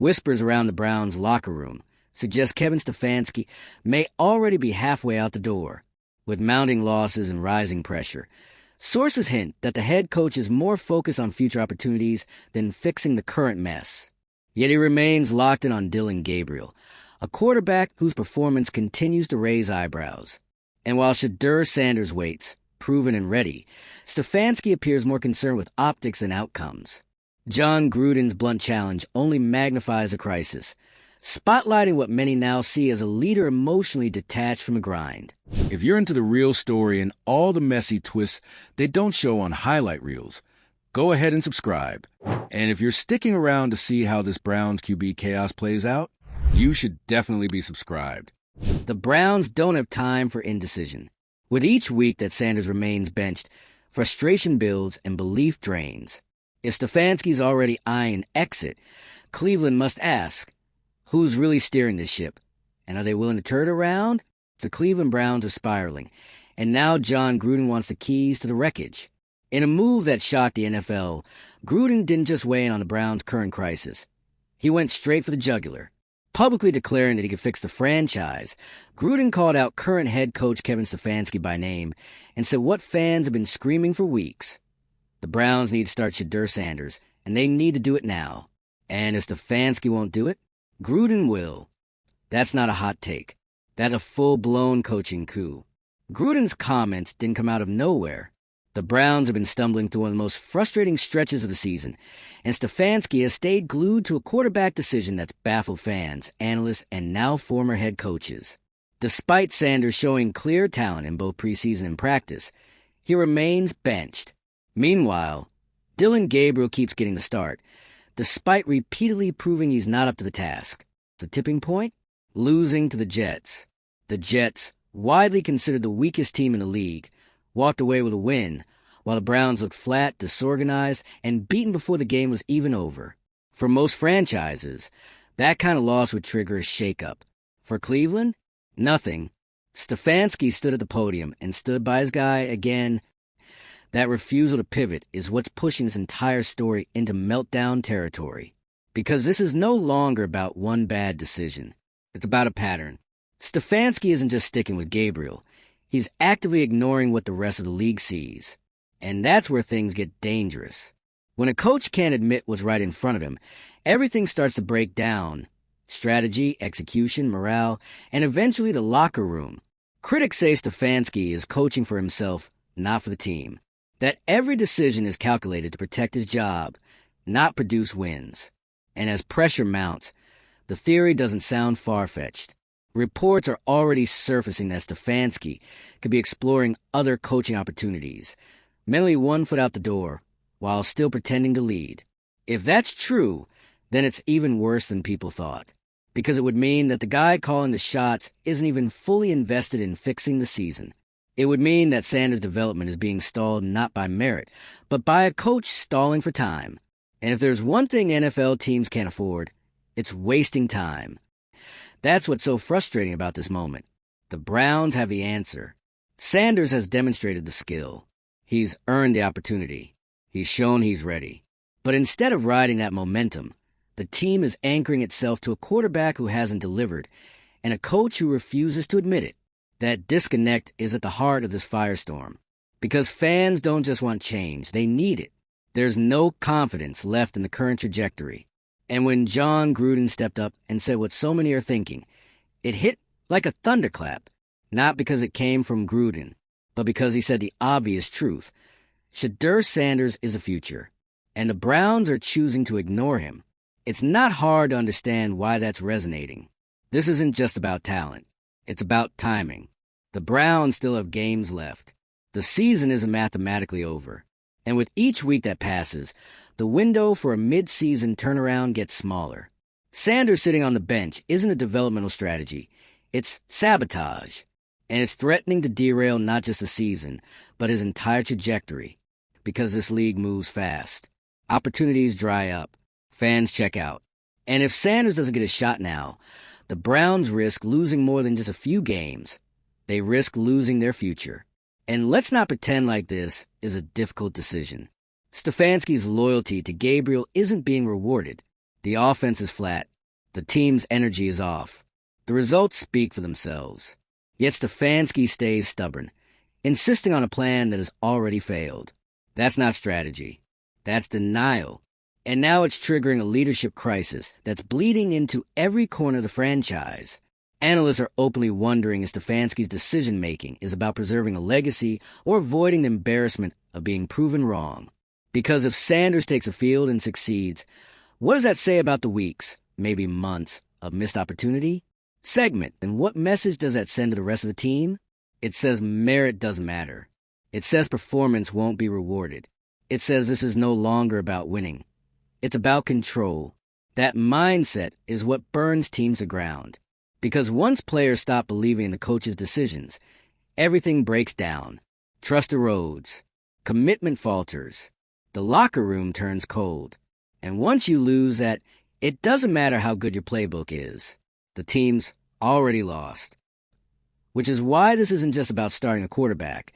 Whispers around the Browns' locker room suggest Kevin Stefanski may already be halfway out the door. With mounting losses and rising pressure, sources hint that the head coach is more focused on future opportunities than fixing the current mess. Yet he remains locked in on Dillon Gabriel, a quarterback whose performance continues to raise eyebrows. And while Shedeur Sanders waits, proven and ready, Stefanski appears more concerned with optics than outcomes. Jon Gruden's blunt challenge only magnifies the crisis, spotlighting what many now see as a leader emotionally detached from the grind. If you're into the real story and all the messy twists they don't show on highlight reels, go ahead and subscribe. And if you're sticking around to see how this Browns QB chaos plays out, you should definitely be subscribed. The Browns don't have time for indecision. With each week that Sanders remains benched, frustration builds and belief drains. If Stefanski's already eyeing an exit, Cleveland must ask, who's really steering this ship? And are they willing to turn it around? The Cleveland Browns are spiraling, and now Jon Gruden wants the keys to the wreckage. In a move that shocked the NFL, Gruden didn't just weigh in on the Browns' current crisis. He went straight for the jugular. Publicly declaring that he could fix the franchise, Gruden called out current head coach Kevin Stefanski by name and said what fans have been screaming for weeks. The Browns need to start Shedeur Sanders, and they need to do it now. And if Stefanski won't do it, Gruden will. That's not a hot take. That's a full-blown coaching coup. Gruden's comments didn't come out of nowhere. The Browns have been stumbling through one of the most frustrating stretches of the season, and Stefanski has stayed glued to a quarterback decision that's baffled fans, analysts, and now former head coaches. Despite Sanders showing clear talent in both preseason and practice, he remains benched. Meanwhile, Dillon Gabriel keeps getting the start, despite repeatedly proving he's not up to the task. The tipping point? Losing to the Jets. The Jets, widely considered the weakest team in the league, walked away with a win, while the Browns looked flat, disorganized, and beaten before the game was even over. For most franchises, that kind of loss would trigger a shakeup. For Cleveland, nothing. Stefanski stood at the podium and stood by his guy again. That refusal to pivot is what's pushing this entire story into meltdown territory. Because this is no longer about one bad decision. It's about a pattern. Stefanski isn't just sticking with Gabriel. He's actively ignoring what the rest of the league sees. And that's where things get dangerous. When a coach can't admit what's right in front of him, everything starts to break down. Strategy, execution, morale, and eventually the locker room. Critics say Stefanski is coaching for himself, not for the team. That every decision is calculated to protect his job, not produce wins. And as pressure mounts, the theory doesn't sound far-fetched. Reports are already surfacing that Stefanski could be exploring other coaching opportunities, mentally 1 foot out the door, while still pretending to lead. If that's true, then it's even worse than people thought, because it would mean that the guy calling the shots isn't even fully invested in fixing the season. It would mean that Sanders' development is being stalled not by merit, but by a coach stalling for time. And if there's one thing NFL teams can't afford, it's wasting time. That's what's so frustrating about this moment. The Browns have the answer. Sanders has demonstrated the skill. He's earned the opportunity. He's shown he's ready. But instead of riding that momentum, the team is anchoring itself to a quarterback who hasn't delivered and a coach who refuses to admit it. That disconnect is at the heart of this firestorm. Because fans don't just want change, they need it. There's no confidence left in the current trajectory. And when Jon Gruden stepped up and said what so many are thinking, it hit like a thunderclap, not because it came from Gruden, but because he said the obvious truth. Shedeur Sanders is a future, and the Browns are choosing to ignore him. It's not hard to understand why that's resonating. This isn't just about talent. It's about timing. The Browns still have games left. The season isn't mathematically over. And with each week that passes, the window for a mid-season turnaround gets smaller. Sanders sitting on the bench isn't a developmental strategy. It's sabotage. And it's threatening to derail not just the season, but his entire trajectory. Because this league moves fast. Opportunities dry up. Fans check out. And if Sanders doesn't get a shot now, the Browns risk losing more than just a few games. They risk losing their future. And let's not pretend like this is a difficult decision. Stefanski's loyalty to Gabriel isn't being rewarded. The offense is flat, The team's energy is off. The results speak for themselves. Yet Stefanski stays stubborn, insisting on a plan that has already failed. That's not strategy. That's denial. And now it's triggering a leadership crisis that's bleeding into every corner of the franchise. Analysts are openly wondering if Stefanski's decision-making is about preserving a legacy or avoiding the embarrassment of being proven wrong. Because if Sanders takes a field and succeeds, what does that say about the weeks, maybe months, of missed opportunity? Segment, and what message does that send to the rest of the team? It says merit doesn't matter. It says performance won't be rewarded. It says this is no longer about winning. It's about control. That mindset is what burns teams to ground. Because once players stop believing in the coach's decisions, everything breaks down. Trust erodes. Commitment falters. The locker room turns cold. And once you lose that, it doesn't matter how good your playbook is. The team's already lost. Which is why this isn't just about starting a quarterback.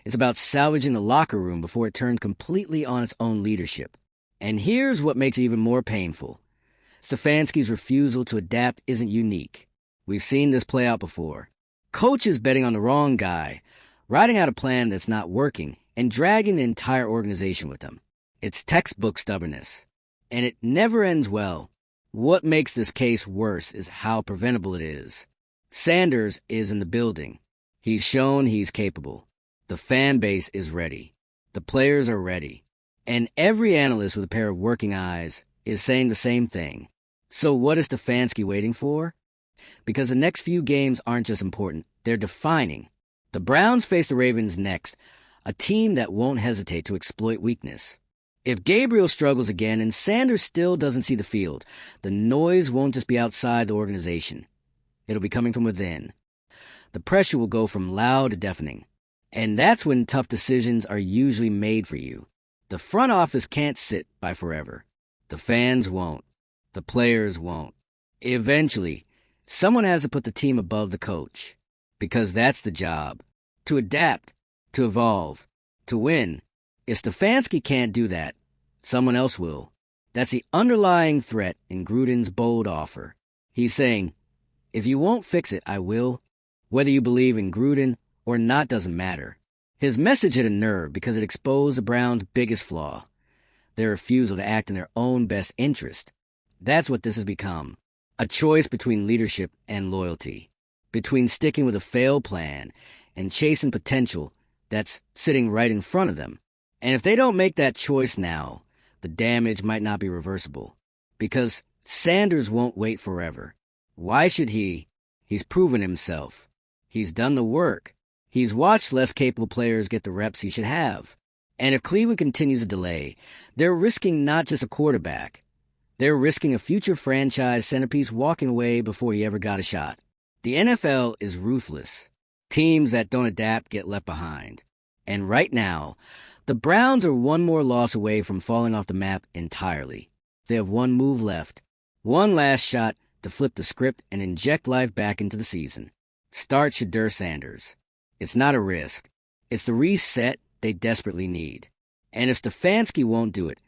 It's about salvaging the locker room before it turns completely on its own leadership. And here's what makes it even more painful. Stefanski's refusal to adapt isn't unique. We've seen this play out before. Coaches betting on the wrong guy, writing out a plan that's not working, and dragging the entire organization with them. It's textbook stubbornness. And it never ends well. What makes this case worse is how preventable it is. Sanders is in the building. He's shown he's capable. The fan base is ready. The players are ready. And every analyst with a pair of working eyes is saying the same thing. So what is Stefanski waiting for? Because the next few games aren't just important, they're defining. The Browns face the Ravens next, a team that won't hesitate to exploit weakness. If Gabriel struggles again and Sanders still doesn't see the field, the noise won't just be outside the organization. It'll be coming from within. The pressure will go from loud to deafening. And that's when tough decisions are usually made for you. The front office can't sit by forever. The fans won't. The players won't. Eventually, someone has to put the team above the coach. Because that's the job. To adapt. To evolve. To win. If Stefanski can't do that, someone else will. That's the underlying threat in Gruden's bold offer. He's saying, if you won't fix it, I will. Whether you believe in Gruden or not doesn't matter. His message hit a nerve because it exposed the Browns' biggest flaw, their refusal to act in their own best interest. That's what this has become, a choice between leadership and loyalty, between sticking with a failed plan and chasing potential that's sitting right in front of them. And if they don't make that choice now, the damage might not be reversible, because Sanders won't wait forever. Why should he? He's proven himself. He's done the work. He's watched less capable players get the reps he should have. And if Cleveland continues to delay, they're risking not just a quarterback. They're risking a future franchise centerpiece walking away before he ever got a shot. The NFL is ruthless. Teams that don't adapt get left behind. And right now, the Browns are one more loss away from falling off the map entirely. They have one move left. One last shot to flip the script and inject life back into the season. Start Shedeur Sanders. It's not a risk. It's the reset they desperately need. And if Stefanski won't do it,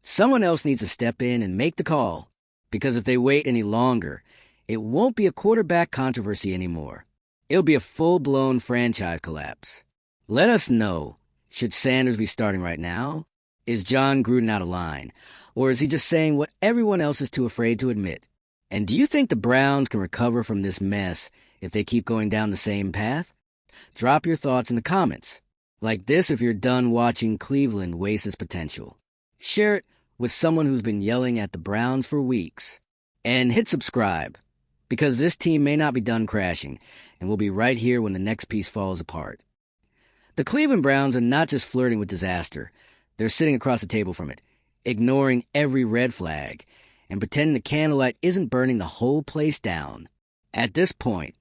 someone else needs to step in and make the call. Because if they wait any longer, it won't be a quarterback controversy anymore. It'll be a full-blown franchise collapse. Let us know, should Sanders be starting right now? Is Jon Gruden out of line? Or is he just saying what everyone else is too afraid to admit? And do you think the Browns can recover from this mess if they keep going down the same path? Drop your thoughts in the comments. Like this if you're done watching Cleveland waste its potential. Share it with someone who's been yelling at the Browns for weeks. And hit subscribe, because this team may not be done crashing, and we'll be right here when the next piece falls apart. The Cleveland Browns are not just flirting with disaster. They're sitting across the table from it, ignoring every red flag, and pretending the candlelight isn't burning the whole place down. At this point,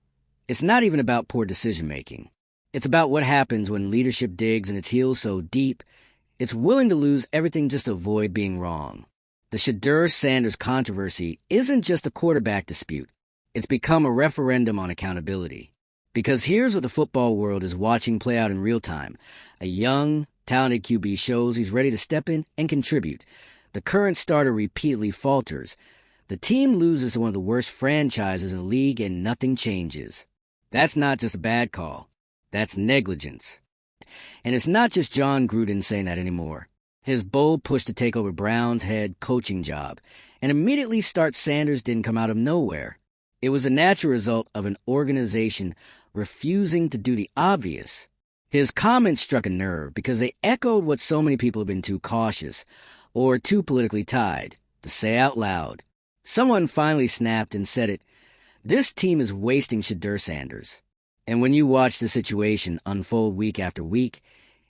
it's not even about poor decision-making. It's about what happens when leadership digs in its heels so deep, it's willing to lose everything just to avoid being wrong. The Shedeur Sanders controversy isn't just a quarterback dispute. It's become a referendum on accountability. Because here's what the football world is watching play out in real time. A young, talented QB shows he's ready to step in and contribute. The current starter repeatedly falters, The team loses to one of the worst franchises in the league and nothing changes. That's not just a bad call. That's negligence. And it's not just Jon Gruden saying that anymore. His bold push to take over Brown's head coaching job and immediately start Sanders didn't come out of nowhere. It was a natural result of an organization refusing to do the obvious. His comments struck a nerve because they echoed what so many people have been too cautious or too politically tied to say out loud. Someone finally snapped and said it. This team is wasting Shedeur Sanders. And when you watch the situation unfold week after week,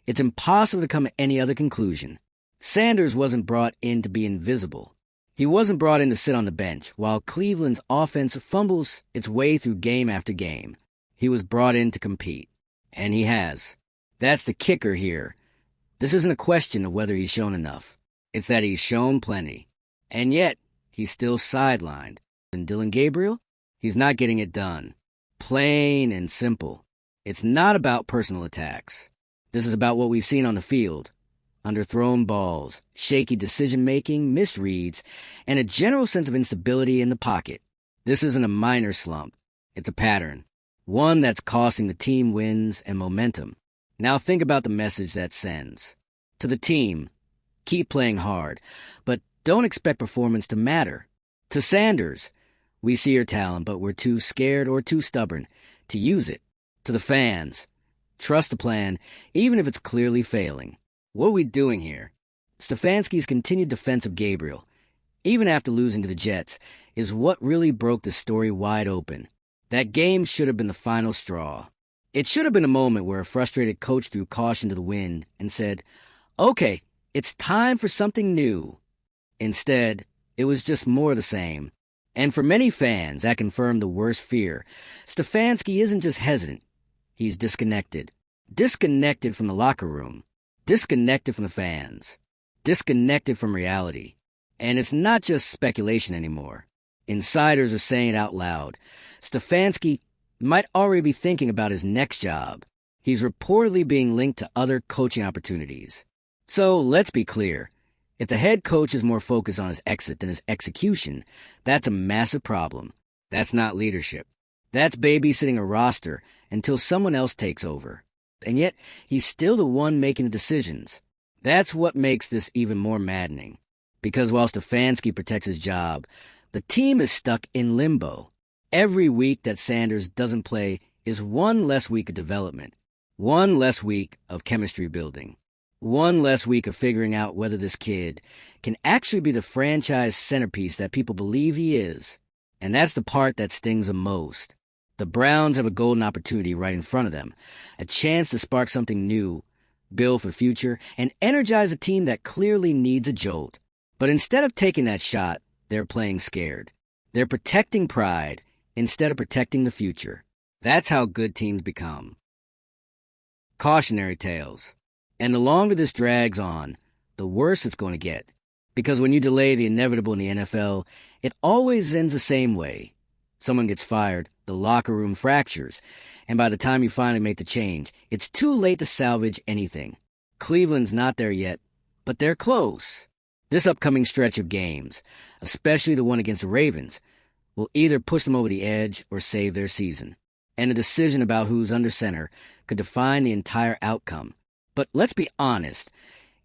it's impossible to come to any other conclusion. Sanders wasn't brought in to be invisible. He wasn't brought in to sit on the bench while Cleveland's offense fumbles its way through game after game. He was brought in to compete. And he has. That's the kicker here. This isn't a question of whether he's shown enough. It's that he's shown plenty. And yet, he's still sidelined. And Dillon Gabriel? He's not getting it done. Plain and simple. It's not about personal attacks. This is about what we've seen on the field. Underthrown balls, shaky decision-making, misreads, and a general sense of instability in the pocket. This isn't a minor slump. It's a pattern. One that's costing the team wins and momentum. Now think about the message that sends. To the team, keep playing hard, but don't expect performance to matter. To Sanders, we see your talent, but we're too scared or too stubborn to use it. To the fans, trust the plan, even if it's clearly failing. What are we doing here? Stefanski's continued defense of Gabriel, even after losing to the Jets, is what really broke the story wide open. That game should have been the final straw. It should have been a moment where a frustrated coach threw caution to the wind and said, "Okay, it's time for something new." Instead, it was just more of the same. And for many fans, that confirmed the worst fear. Stefanski isn't just hesitant. He's disconnected. Disconnected from the locker room. Disconnected from the fans. Disconnected from reality. And it's not just speculation anymore. Insiders are saying it out loud. Stefanski might already be thinking about his next job. He's reportedly being linked to other coaching opportunities. So let's be clear. If the head coach is more focused on his exit than his execution, that's a massive problem. That's not leadership. That's babysitting a roster until someone else takes over. And yet, he's still the one making the decisions. That's what makes this even more maddening. Because while Stefanski protects his job, the team is stuck in limbo. Every week that Sanders doesn't play is one less week of development, one less week of chemistry building, one less week of figuring out whether this kid can actually be the franchise centerpiece that people believe he is. And that's the part that stings the most. The Browns have a golden opportunity right in front of them, a chance to spark something new, build for the future, and energize a team that clearly needs a jolt. But instead of taking that shot, they're playing scared. They're protecting pride instead of protecting the future. That's how good teams become. Cautionary tales. And the longer this drags on, the worse it's going to get. Because when you delay the inevitable in the NFL, it always ends the same way. Someone gets fired, the locker room fractures, and by the time you finally make the change, it's too late to salvage anything. Cleveland's not there yet, but they're close. This upcoming stretch of games, especially the one against the Ravens, will either push them over the edge or save their season. And a decision about who's under center could define the entire outcome. But let's be honest,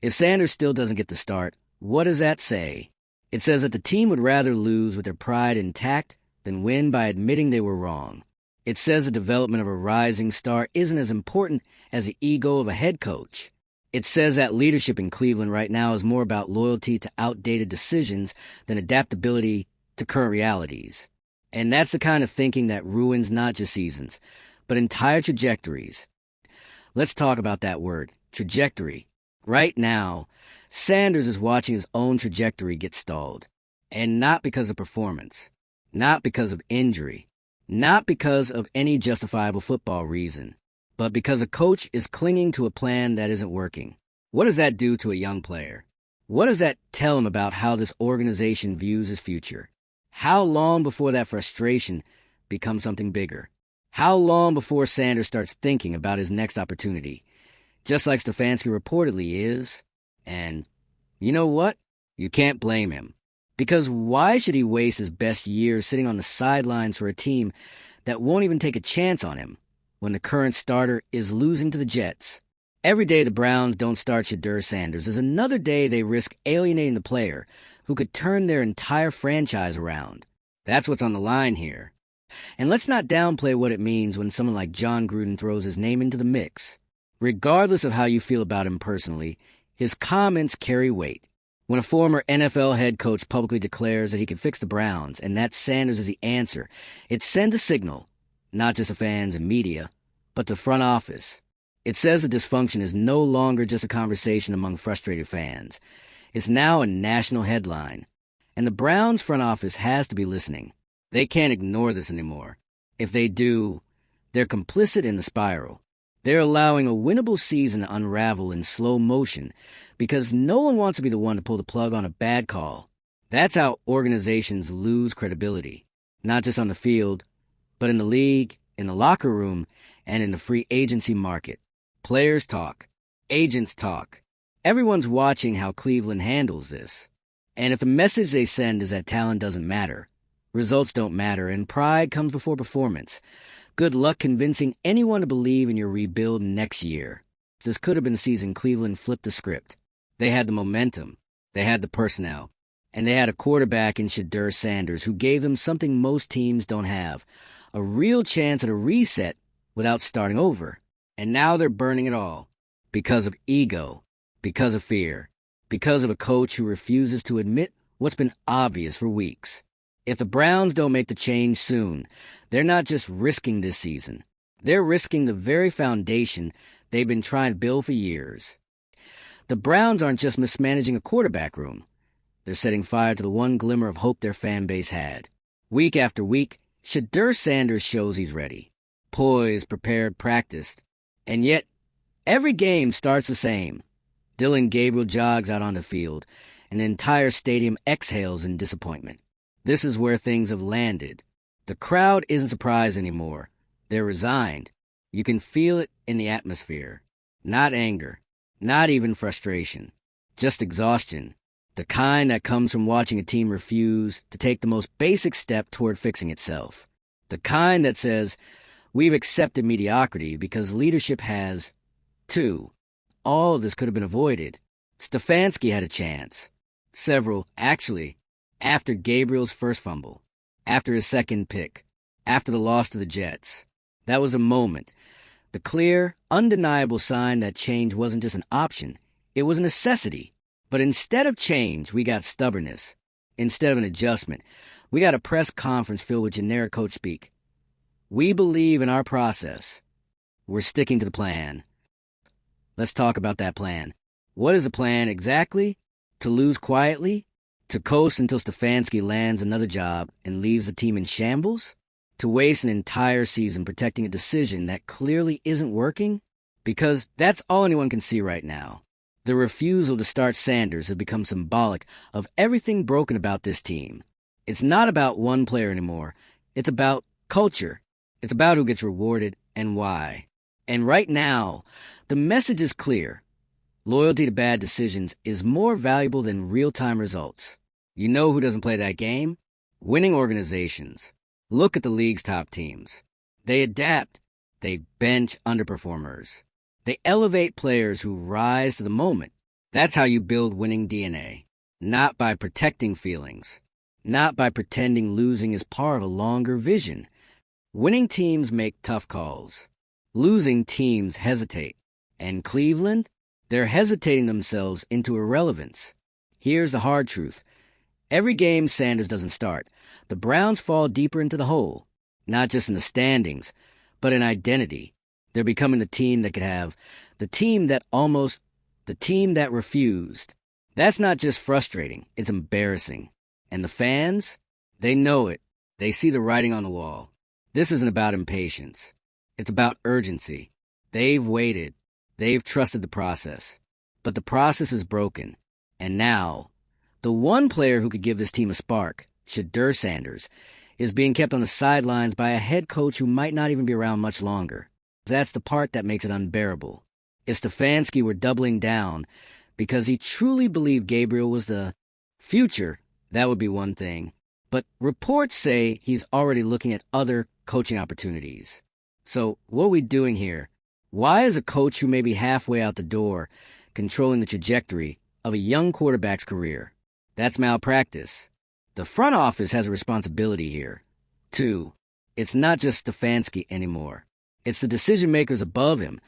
if Sanders still doesn't get the start, what does that say? It says that the team would rather lose with their pride intact than win by admitting they were wrong. It says the development of a rising star isn't as important as the ego of a head coach. It says that leadership in Cleveland right now is more about loyalty to outdated decisions than adaptability to current realities. And that's the kind of thinking that ruins not just seasons, but entire trajectories. Let's talk about that word, trajectory. Right now, Sanders is watching his own trajectory get stalled. And not because of performance. Not because of injury. Not because of any justifiable football reason. But because a coach is clinging to a plan that isn't working. What does that do to a young player? What does that tell him about how this organization views his future? How long before that frustration becomes something bigger? How long before Sanders starts thinking about his next opportunity? Just like Stefanski reportedly is. And you know what? You can't blame him. Because why should he waste his best years sitting on the sidelines for a team that won't even take a chance on him when the current starter is losing to the Jets? Every day the Browns don't start Shedeur Sanders is another day they risk alienating the player who could turn their entire franchise around. That's what's on the line here. And let's not downplay what it means when someone like Jon Gruden throws his name into the mix. Regardless of how you feel about him personally, his comments carry weight. When a former NFL head coach publicly declares that he can fix the Browns and that Sanders is the answer, it sends a signal, not just to fans and media, but to front office. It says the dysfunction is no longer just a conversation among frustrated fans. It's now a national headline. And the Browns front office has to be listening. They can't ignore this anymore. If they do, they're complicit in the spiral. They're allowing a winnable season to unravel in slow motion because no one wants to be the one to pull the plug on a bad call. That's how organizations lose credibility, not just on the field, but in the league, in the locker room, and in the free agency market. Players talk. Agents talk. Everyone's watching how Cleveland handles this. And if the message they send is that talent doesn't matter, results don't matter, and pride comes before performance, good luck convincing anyone to believe in your rebuild next year. This could have been the season Cleveland flipped the script. They had the momentum, they had the personnel, and they had a quarterback in Shedeur Sanders who gave them something most teams don't have, a real chance at a reset without starting over. And now they're burning it all because of ego, because of fear, because of a coach who refuses to admit what's been obvious for weeks. If the Browns don't make the change soon, they're not just risking this season. They're risking the very foundation they've been trying to build for years. The Browns aren't just mismanaging a quarterback room. They're setting fire to the one glimmer of hope their fan base had. Week after week, Shedeur Sanders shows he's ready. Poised, prepared, practiced. And yet, every game starts the same. Dillon Gabriel jogs out on the field, and the entire stadium exhales in disappointment. This is where things have landed. The crowd isn't surprised anymore. They're resigned. You can feel it in the atmosphere. Not anger, not even frustration, just exhaustion. The kind that comes from watching a team refuse to take the most basic step toward fixing itself. The kind that says, we've accepted mediocrity because leadership has, too. All of this could have been avoided. Stefanski had a chance. Several, actually, after Gabriel's first fumble, after his second pick, after the loss to the Jets. That was a moment. The clear, undeniable sign that change wasn't just an option, it was a necessity. But instead of change, we got stubbornness. Instead of an adjustment, we got a press conference filled with generic coach speak. We believe in our process. We're sticking to the plan. Let's talk about that plan. What is the plan exactly? To lose quietly? To coast until Stefanski lands another job and leaves the team in shambles? To waste an entire season protecting a decision that clearly isn't working? Because that's all anyone can see right now. The refusal to start Sanders has become symbolic of everything broken about this team. It's not about one player anymore. It's about culture. It's about who gets rewarded and why. And right now, the message is clear. Loyalty to bad decisions is more valuable than real-time results. You know who doesn't play that game? Winning organizations. Look at the league's top teams. They adapt. They bench underperformers. They elevate players who rise to the moment. That's how you build winning DNA. Not by protecting feelings. Not by pretending losing is part of a longer vision. Winning teams make tough calls. Losing teams hesitate. And Cleveland? They're hesitating themselves into irrelevance. Here's the hard truth. Every game Sanders doesn't start, the Browns fall deeper into the hole. Not just in the standings, but in identity. They're becoming the team that could have, the team that refused. That's not just frustrating, it's embarrassing. And the fans? They know it. They see the writing on the wall. This isn't about impatience. It's about urgency. They've waited. They've trusted the process. But the process is broken. And now, the one player who could give this team a spark, Shedeur Sanders, is being kept on the sidelines by a head coach who might not even be around much longer. That's the part that makes it unbearable. If Stefanski were doubling down because he truly believed Gabriel was the future, That would be one thing. But reports say he's already looking at other coaching opportunities. So what are we doing here? Why is a coach who may be halfway out the door controlling the trajectory of a young quarterback's career? That's malpractice. The front office has a responsibility here. 2, it's not just Stefanski anymore. It's the decision makers above him,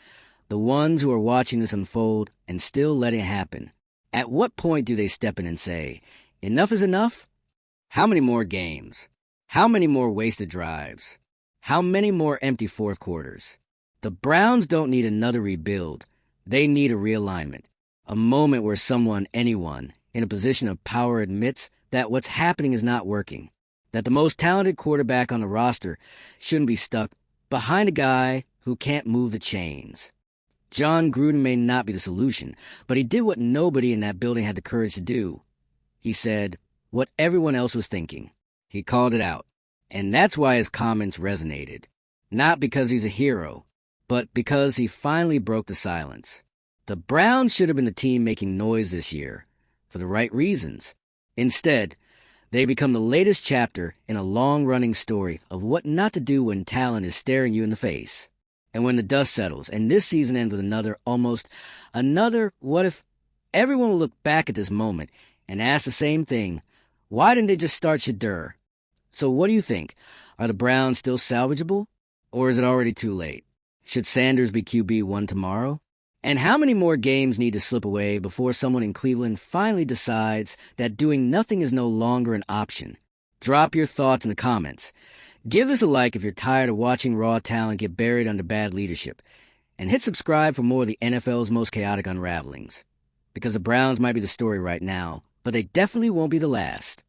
the ones who are watching this unfold and still letting it happen. At what point do they step in and say, enough is enough? How many more games? How many more wasted drives? How many more empty fourth quarters? The Browns don't need another rebuild. They need a realignment. A moment where anyone, in a position of power admits that what's happening is not working. That the most talented quarterback on the roster shouldn't be stuck behind a guy who can't move the chains. Jon Gruden may not be the solution, but he did what nobody in that building had the courage to do. He said what everyone else was thinking. He called it out. And that's why his comments resonated. Not because he's a hero, but because he finally broke the silence. The Browns should have been the team making noise this year, for the right reasons. Instead, they become the latest chapter in a long-running story of what not to do when talent is staring you in the face. And when the dust settles, and this season ends with another what if, everyone will look back at this moment and ask the same thing. Why didn't they just start Shedeur? So what do you think? Are the Browns still salvageable? Or is it already too late? Should Sanders be QB1 tomorrow? And how many more games need to slip away before someone in Cleveland finally decides that doing nothing is no longer an option? Drop your thoughts in the comments. Give this a like if you're tired of watching raw talent get buried under bad leadership. And hit subscribe for more of the NFL's most chaotic unravelings. Because the Browns might be the story right now, but they definitely won't be the last.